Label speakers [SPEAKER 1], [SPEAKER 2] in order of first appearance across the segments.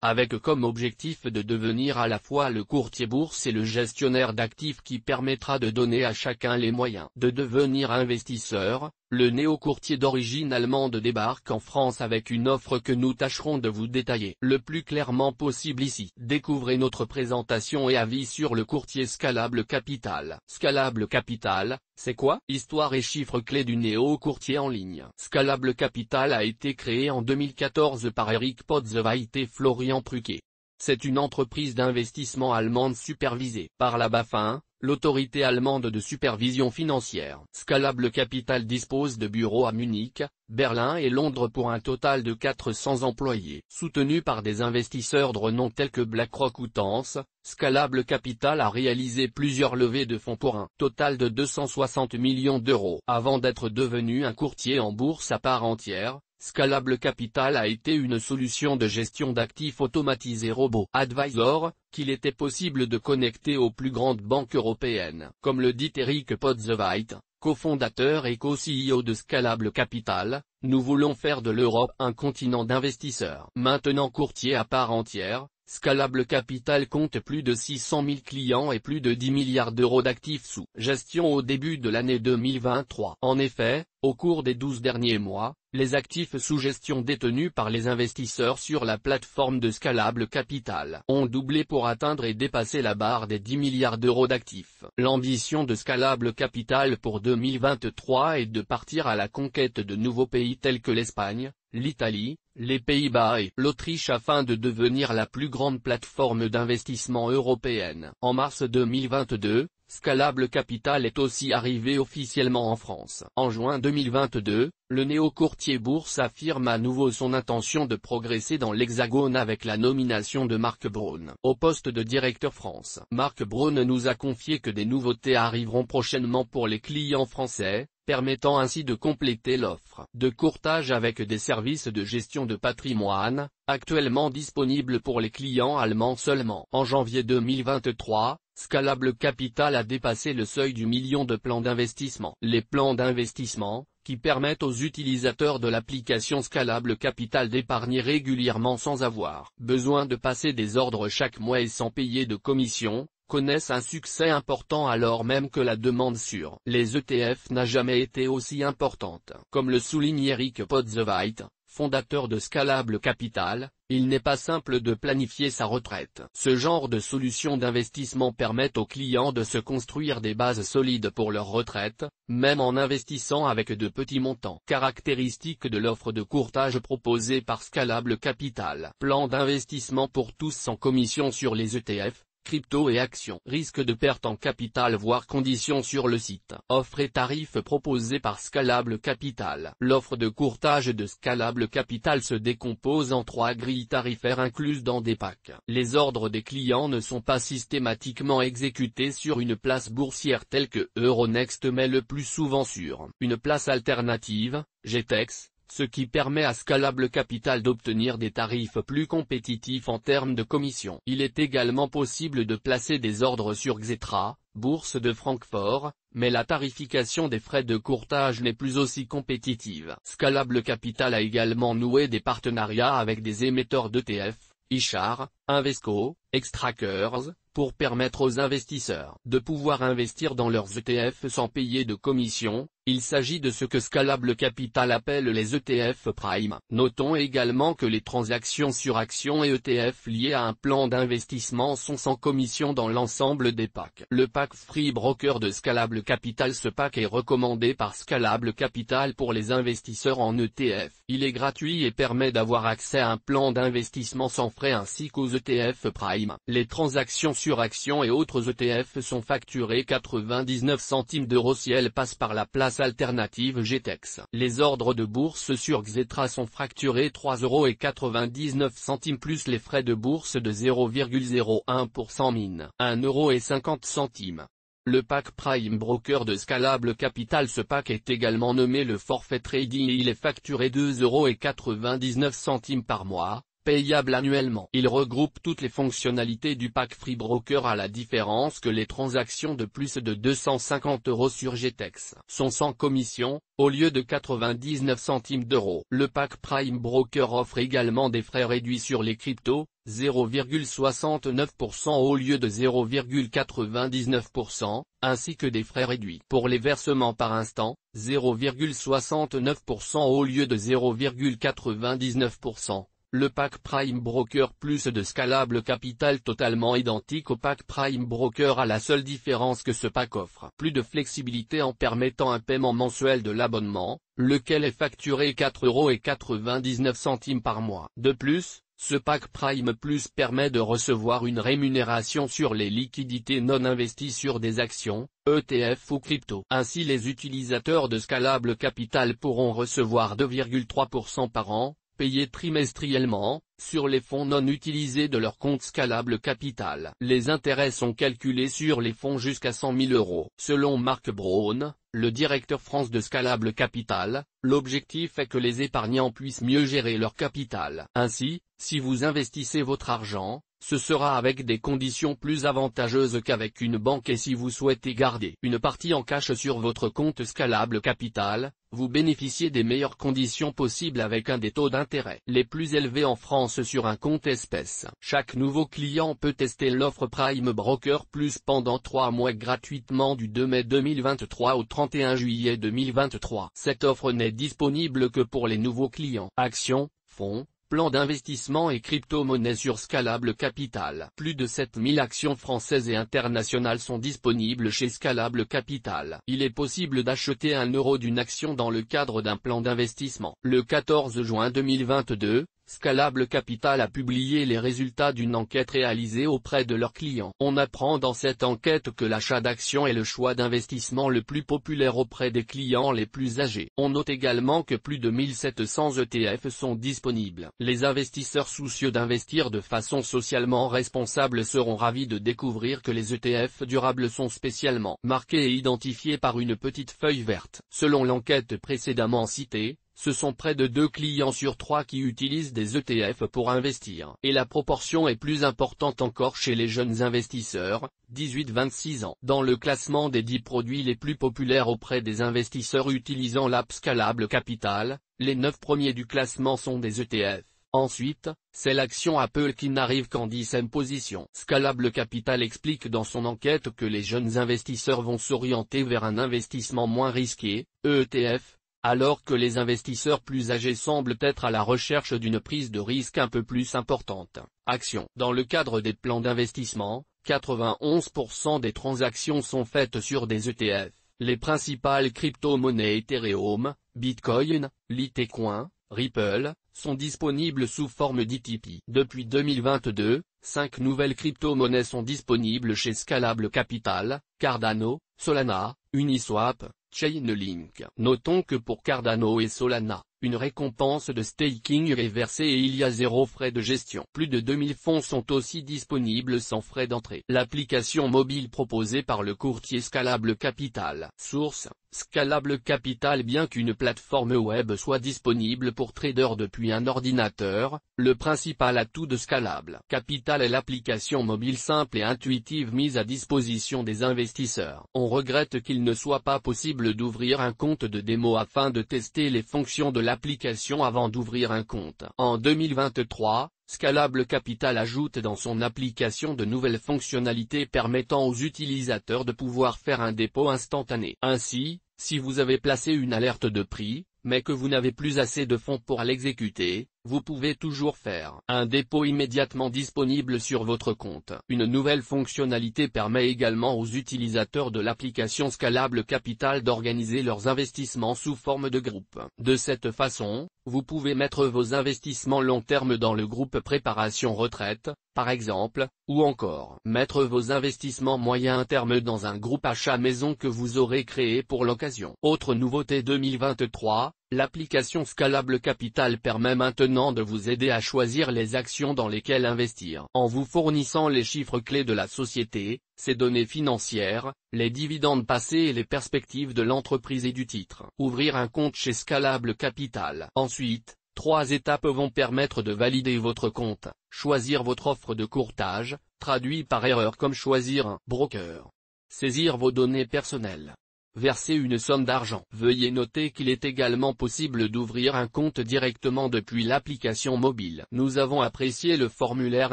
[SPEAKER 1] avec comme objectif de devenir à la fois le courtier bourse et le gestionnaire d'actifs qui permettra de donner à chacun les moyens de devenir investisseur. Le néo-courtier d'origine allemande débarque en France avec une offre que nous tâcherons de vous détailler le plus clairement possible ici. Découvrez notre présentation et avis sur le courtier Scalable Capital. Scalable Capital, c'est quoi? Histoire et chiffres clés du néo-courtier en ligne. Scalable Capital a été créé en 2014 par Eric Potzewait et Florian Pruquet. C'est une entreprise d'investissement allemande supervisée par la BaFin, l'autorité allemande de supervision financière. Scalable Capital dispose de bureaux à Munich, Berlin et Londres pour un total de 400 employés. Soutenu par des investisseurs de renom tels que BlackRock ou Tence, Scalable Capital a réalisé plusieurs levées de fonds pour un total de 260 millions d'euros. Avant d'être devenu un courtier en bourse à part entière, Scalable Capital a été une solution de gestion d'actifs automatisée robo-advisor, qu'il était possible de connecter aux plus grandes banques européennes. Comme le dit Eric Potzewait, cofondateur et co-CEO de Scalable Capital, nous voulons faire de l'Europe un continent d'investisseurs. Maintenant courtier à part entière, Scalable Capital compte plus de 600 000 clients et plus de 10 milliards d'euros d'actifs sous gestion au début de l'année 2023. En effet, au cours des 12 derniers mois, les actifs sous gestion détenus par les investisseurs sur la plateforme de Scalable Capital ont doublé pour atteindre et dépasser la barre des 10 milliards d'euros d'actifs. L'ambition de Scalable Capital pour 2023 est de partir à la conquête de nouveaux pays tels que l'Espagne, l'Italie, les Pays-Bas et l'Autriche afin de devenir la plus grande plateforme d'investissement européenne. En mars 2022, Scalable Capital est aussi arrivé officiellement en France. En juin 2022, le néo-courtier bourse affirme à nouveau son intention de progresser dans l'Hexagone avec la nomination de Marc Braun au poste de directeur France. Marc Braun nous a confié que des nouveautés arriveront prochainement pour les clients français, permettant ainsi de compléter l'offre de courtage avec des services de gestion de patrimoine, actuellement disponibles pour les clients allemands seulement. En janvier 2023, Scalable Capital a dépassé le seuil du million de plans d'investissement. Les plans d'investissement, qui permettent aux utilisateurs de l'application Scalable Capital d'épargner régulièrement sans avoir besoin de passer des ordres chaque mois et sans payer de commission, connaissent un succès important alors même que la demande sur les ETF n'a jamais été aussi importante. Comme le souligne Eric Potzewait, fondateur de Scalable Capital, il n'est pas simple de planifier sa retraite. Ce genre de solution d'investissement permet aux clients de se construire des bases solides pour leur retraite, même en investissant avec de petits montants. Caractéristiques de l'offre de courtage proposée par Scalable Capital. Plan d'investissement pour tous sans commission sur les ETF. Crypto et actions. Risque de perte en capital voire conditions sur le site. Offre et tarifs proposés par Scalable Capital. L'offre de courtage de Scalable Capital se décompose en 3 grilles tarifaires incluses dans des packs. Les ordres des clients ne sont pas systématiquement exécutés sur une place boursière telle que Euronext mais le plus souvent sur une place alternative, GTEX, ce qui permet à Scalable Capital d'obtenir des tarifs plus compétitifs en termes de commission. Il est également possible de placer des ordres sur Xetra, bourse de Francfort, mais la tarification des frais de courtage n'est plus aussi compétitive. Scalable Capital a également noué des partenariats avec des émetteurs d'ETF, iShares, Invesco, Xtrackers, pour permettre aux investisseurs de pouvoir investir dans leurs ETF sans payer de commission. Il s'agit de ce que Scalable Capital appelle les ETF Prime. Notons également que les transactions sur actions et ETF liées à un plan d'investissement sont sans commission dans l'ensemble des packs. Le pack Free Broker de Scalable Capital. Ce pack est recommandé par Scalable Capital pour les investisseurs en ETF. Il est gratuit et permet d'avoir accès à un plan d'investissement sans frais ainsi qu'aux ETF Prime. Les transactions sur actions et autres ETF sont facturées 99 centimes d'euros si elles passent par la place alternative GTEX. Les ordres de bourse sur Xetra sont facturés 3,99 € plus les frais de bourse de 0,01% min, 1,50 €. Le pack Prime Broker de Scalable Capital. Ce pack est également nommé le forfait trading et il est facturé 2,99 € par mois, payable annuellement. Il regroupe toutes les fonctionnalités du pack Free Broker à la différence que les transactions de plus de 250 € sur GTEX sont sans commission, au lieu de 99 centimes d'euros. Le pack Prime Broker offre également des frais réduits sur les cryptos, 0,69% au lieu de 0,99%, ainsi que des frais réduits pour les versements par instant, 0,69% au lieu de 0,99%. Le pack Prime Broker plus de Scalable Capital totalement identique au pack Prime Broker a la seule différence que ce pack offre plus de flexibilité en permettant un paiement mensuel de l'abonnement, lequel est facturé 4,99 € par mois. De plus, ce pack Prime Plus permet de recevoir une rémunération sur les liquidités non investies sur des actions, ETF ou crypto. Ainsi les utilisateurs de Scalable Capital pourront recevoir 2,3% par an, payés trimestriellement, sur les fonds non utilisés de leur compte Scalable Capital. Les intérêts sont calculés sur les fonds jusqu'à 100 000 €. Selon Marc Braun, le directeur France de Scalable Capital, l'objectif est que les épargnants puissent mieux gérer leur capital. Ainsi, si vous investissez votre argent, ce sera avec des conditions plus avantageuses qu'avec une banque et si vous souhaitez garder une partie en cash sur votre compte Scalable Capital, vous bénéficiez des meilleures conditions possibles avec un des taux d'intérêt les plus élevés en France sur un compte espèce. Chaque nouveau client peut tester l'offre Prime Broker Plus pendant 3 mois gratuitement du 2 mai 2023 au 31 juillet 2023. Cette offre n'est disponible que pour les nouveaux clients. Actions, fonds, plan d'investissement et crypto-monnaies sur Scalable Capital. Plus de 7000 actions françaises et internationales sont disponibles chez Scalable Capital. Il est possible d'acheter 1 € d'une action dans le cadre d'un plan d'investissement. Le 14 juin 2022, Scalable Capital a publié les résultats d'une enquête réalisée auprès de leurs clients. On apprend dans cette enquête que l'achat d'actions est le choix d'investissement le plus populaire auprès des clients les plus âgés. On note également que plus de 1700 ETF sont disponibles. Les investisseurs soucieux d'investir de façon socialement responsable seront ravis de découvrir que les ETF durables sont spécialement marqués et identifiés par une petite feuille verte. Selon l'enquête précédemment citée, ce sont près de 2 clients sur 3 qui utilisent des ETF pour investir. Et la proportion est plus importante encore chez les jeunes investisseurs, 18-26 ans. Dans le classement des 10 produits les plus populaires auprès des investisseurs utilisant l'app Scalable Capital, les 9 premiers du classement sont des ETF. Ensuite, c'est l'action Apple qui n'arrive qu'en 10e position. Scalable Capital explique dans son enquête que les jeunes investisseurs vont s'orienter vers un investissement moins risqué, ETF, alors que les investisseurs plus âgés semblent être à la recherche d'une prise de risque un peu plus importante. Action. Dans le cadre des plans d'investissement, 91% des transactions sont faites sur des ETF. Les principales crypto-monnaies Ethereum, Bitcoin, Litecoin, Ripple, sont disponibles sous forme d'ETP. Depuis 2022, 5 nouvelles crypto-monnaies sont disponibles chez Scalable Capital, Cardano, Solana, Uniswap, Chainlink. Notons que pour Cardano et Solana, une récompense de staking est versée et il y a 0 frais de gestion. Plus de 2000 fonds sont aussi disponibles sans frais d'entrée. L'application mobile proposée par le courtier Scalable Capital. Source: Scalable Capital. Bien qu'une plateforme web soit disponible pour traders depuis un ordinateur, le principal atout de Scalable Capital est l'application mobile simple et intuitive mise à disposition des investisseurs. On regrette qu'il ne soit pas possible d'ouvrir un compte de démo afin de tester les fonctions de l'application avant d'ouvrir un compte. En 2023, Scalable Capital ajoute dans son application de nouvelles fonctionnalités permettant aux utilisateurs de pouvoir faire un dépôt instantané. Ainsi, si vous avez placé une alerte de prix, mais que vous n'avez plus assez de fonds pour l'exécuter, vous pouvez toujours faire un dépôt immédiatement disponible sur votre compte. Une nouvelle fonctionnalité permet également aux utilisateurs de l'application Scalable Capital d'organiser leurs investissements sous forme de groupe. De cette façon, vous pouvez mettre vos investissements long terme dans le groupe préparation retraite, par exemple, ou encore mettre vos investissements moyen terme dans un groupe achat maison que vous aurez créé pour l'occasion. Autre nouveauté 2023, l'application Scalable Capital permet maintenant de vous aider à choisir les actions dans lesquelles investir. En vous fournissant les chiffres clés de la société, ses données financières, les dividendes passés et les perspectives de l'entreprise et du titre. Ouvrir un compte chez Scalable Capital. Ensuite, 3 étapes vont permettre de valider votre compte, choisir votre offre de courtage, traduit par erreur comme choisir un broker. Saisir vos données personnelles. Verser une somme d'argent. Veuillez noter qu'il est également possible d'ouvrir un compte directement depuis l'application mobile. Nous avons apprécié le formulaire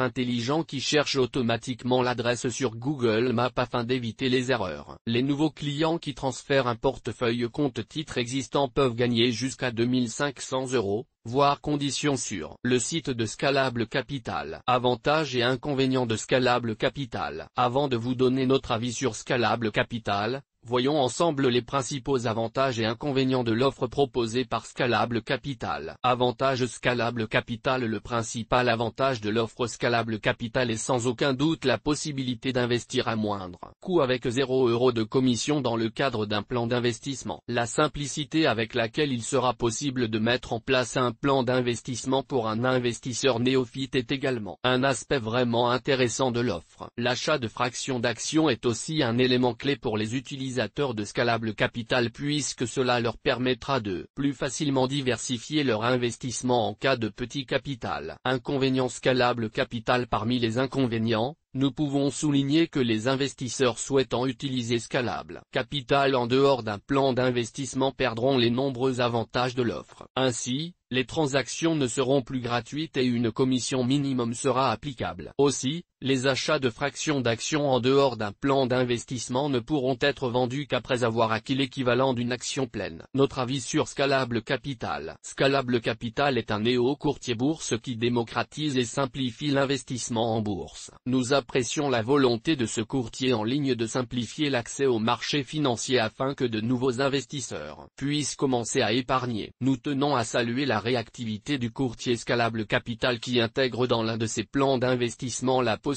[SPEAKER 1] intelligent qui cherche automatiquement l'adresse sur Google Maps afin d'éviter les erreurs. Les nouveaux clients qui transfèrent un portefeuille compte-titre existant peuvent gagner jusqu'à 2 500 €, voire conditions sur le site de Scalable Capital. Avantages et inconvénients de Scalable Capital. Avant de vous donner notre avis sur Scalable Capital, voyons ensemble les principaux avantages et inconvénients de l'offre proposée par Scalable Capital. Avantage Scalable Capital. Le principal avantage de l'offre Scalable Capital est sans aucun doute la possibilité d'investir à moindre coût avec 0 € de commission dans le cadre d'un plan d'investissement. La simplicité avec laquelle il sera possible de mettre en place un plan d'investissement pour un investisseur néophyte est également un aspect vraiment intéressant de l'offre. L'achat de fractions d'actions est aussi un élément clé pour les utilisateurs de Scalable Capital puisque cela leur permettra de plus facilement diversifier leur investissement en cas de petit capital. Inconvénients Scalable Capital. Parmi les inconvénients, nous pouvons souligner que les investisseurs souhaitant utiliser Scalable Capital en dehors d'un plan d'investissement perdront les nombreux avantages de l'offre. Ainsi, les transactions ne seront plus gratuites et une commission minimum sera applicable. Aussi, les achats de fractions d'actions en dehors d'un plan d'investissement ne pourront être vendus qu'après avoir acquis l'équivalent d'une action pleine. Notre avis sur Scalable Capital. Scalable Capital est un néo-courtier bourse qui démocratise et simplifie l'investissement en bourse. Nous apprécions la volonté de ce courtier en ligne de simplifier l'accès au marché financier afin que de nouveaux investisseurs puissent commencer à épargner. Nous tenons à saluer la réactivité du courtier Scalable Capital qui intègre dans l'un de ses plans d'investissement la possibilité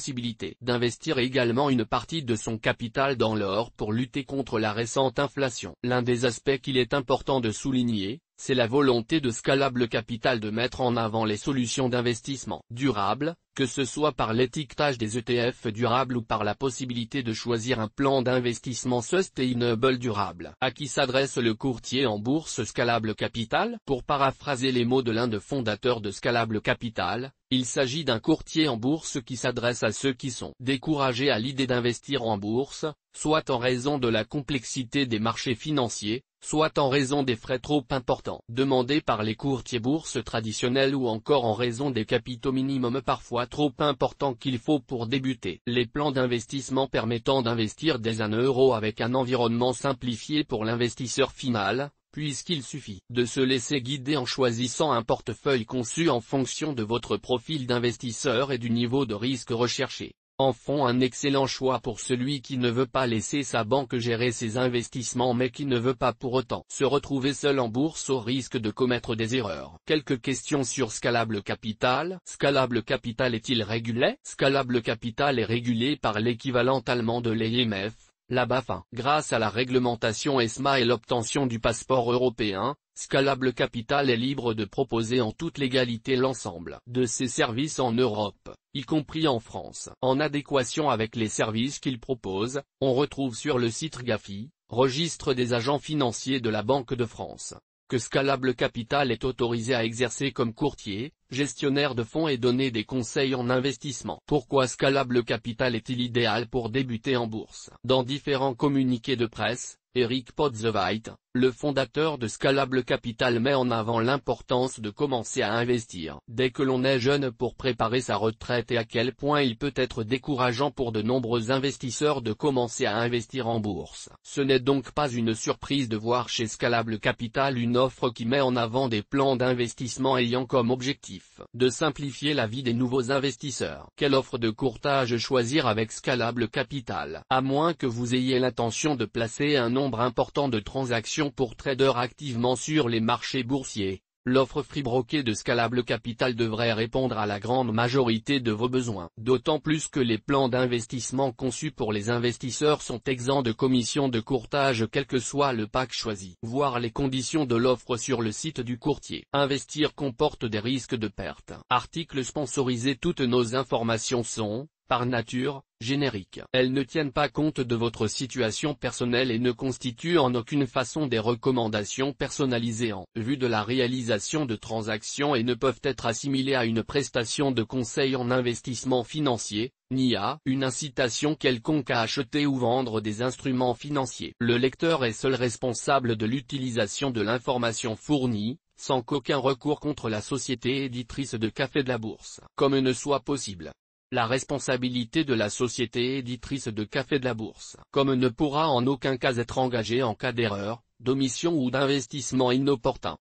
[SPEAKER 1] d'investir également une partie de son capital dans l'or pour lutter contre la récente inflation. L'un des aspects qu'il est important de souligner, c'est la volonté de Scalable Capital de mettre en avant les solutions d'investissement durables, que ce soit par l'étiquetage des ETF durables ou par la possibilité de choisir un plan d'investissement sustainable durable. À qui s'adresse le courtier en bourse Scalable Capital? Pour paraphraser les mots de l'un des fondateurs de Scalable Capital, il s'agit d'un courtier en bourse qui s'adresse à ceux qui sont découragés à l'idée d'investir en bourse, soit en raison de la complexité des marchés financiers, soit en raison des frais trop importants demandés par les courtiers bourses traditionnels ou encore en raison des capitaux minimums parfois trop importants qu'il faut pour débuter. Les plans d'investissement permettant d'investir dès 1 € avec un environnement simplifié pour l'investisseur final, puisqu'il suffit de se laisser guider en choisissant un portefeuille conçu en fonction de votre profil d'investisseur et du niveau de risque recherché, en font un excellent choix pour celui qui ne veut pas laisser sa banque gérer ses investissements mais qui ne veut pas pour autant se retrouver seul en bourse au risque de commettre des erreurs. Quelques questions sur Scalable Capital. Scalable Capital est-il régulé? Scalable Capital est régulé par l'équivalent allemand de l'AMF, la BaFin. Grâce à la réglementation ESMA et l'obtention du passeport européen, Scalable Capital est libre de proposer en toute légalité l'ensemble de ses services en Europe, y compris en France. En adéquation avec les services qu'il propose, on retrouve sur le site GAFI, Registre des agents financiers de la Banque de France, que Scalable Capital est autorisé à exercer comme courtier, gestionnaire de fonds et donner des conseils en investissement. Pourquoi Scalable Capital est-il idéal pour débuter en bourse? Dans différents communiqués de presse, Eric Potzewait, le fondateur de Scalable Capital met en avant l'importance de commencer à investir dès que l'on est jeune pour préparer sa retraite et à quel point il peut être décourageant pour de nombreux investisseurs de commencer à investir en bourse. Ce n'est donc pas une surprise de voir chez Scalable Capital une offre qui met en avant des plans d'investissement ayant comme objectif de simplifier la vie des nouveaux investisseurs. Quelle offre de courtage choisir avec Scalable Capital? À moins que vous ayez l'intention de placer un nombre important de transactions pour traders activement sur les marchés boursiers, l'offre free broker de Scalable Capital devrait répondre à la grande majorité de vos besoins. D'autant plus que les plans d'investissement conçus pour les investisseurs sont exempts de commission de courtage quel que soit le pack choisi. Voir les conditions de l'offre sur le site du courtier. Investir comporte des risques de perte. Article sponsorisé. Toutes nos informations sont, par nature, génériques. Elles ne tiennent pas compte de votre situation personnelle et ne constituent en aucune façon des recommandations personnalisées en vue de la réalisation de transactions et ne peuvent être assimilées à une prestation de conseil en investissement financier, ni à une incitation quelconque à acheter ou vendre des instruments financiers. Le lecteur est seul responsable de l'utilisation de l'information fournie, sans qu'aucun recours contre la société éditrice de Café de la Bourse, comme ne soit possible. La responsabilité de la société éditrice de Café de la Bourse, comme ne pourra en aucun cas être engagée en cas d'erreur, d'omission ou d'investissement inopportun.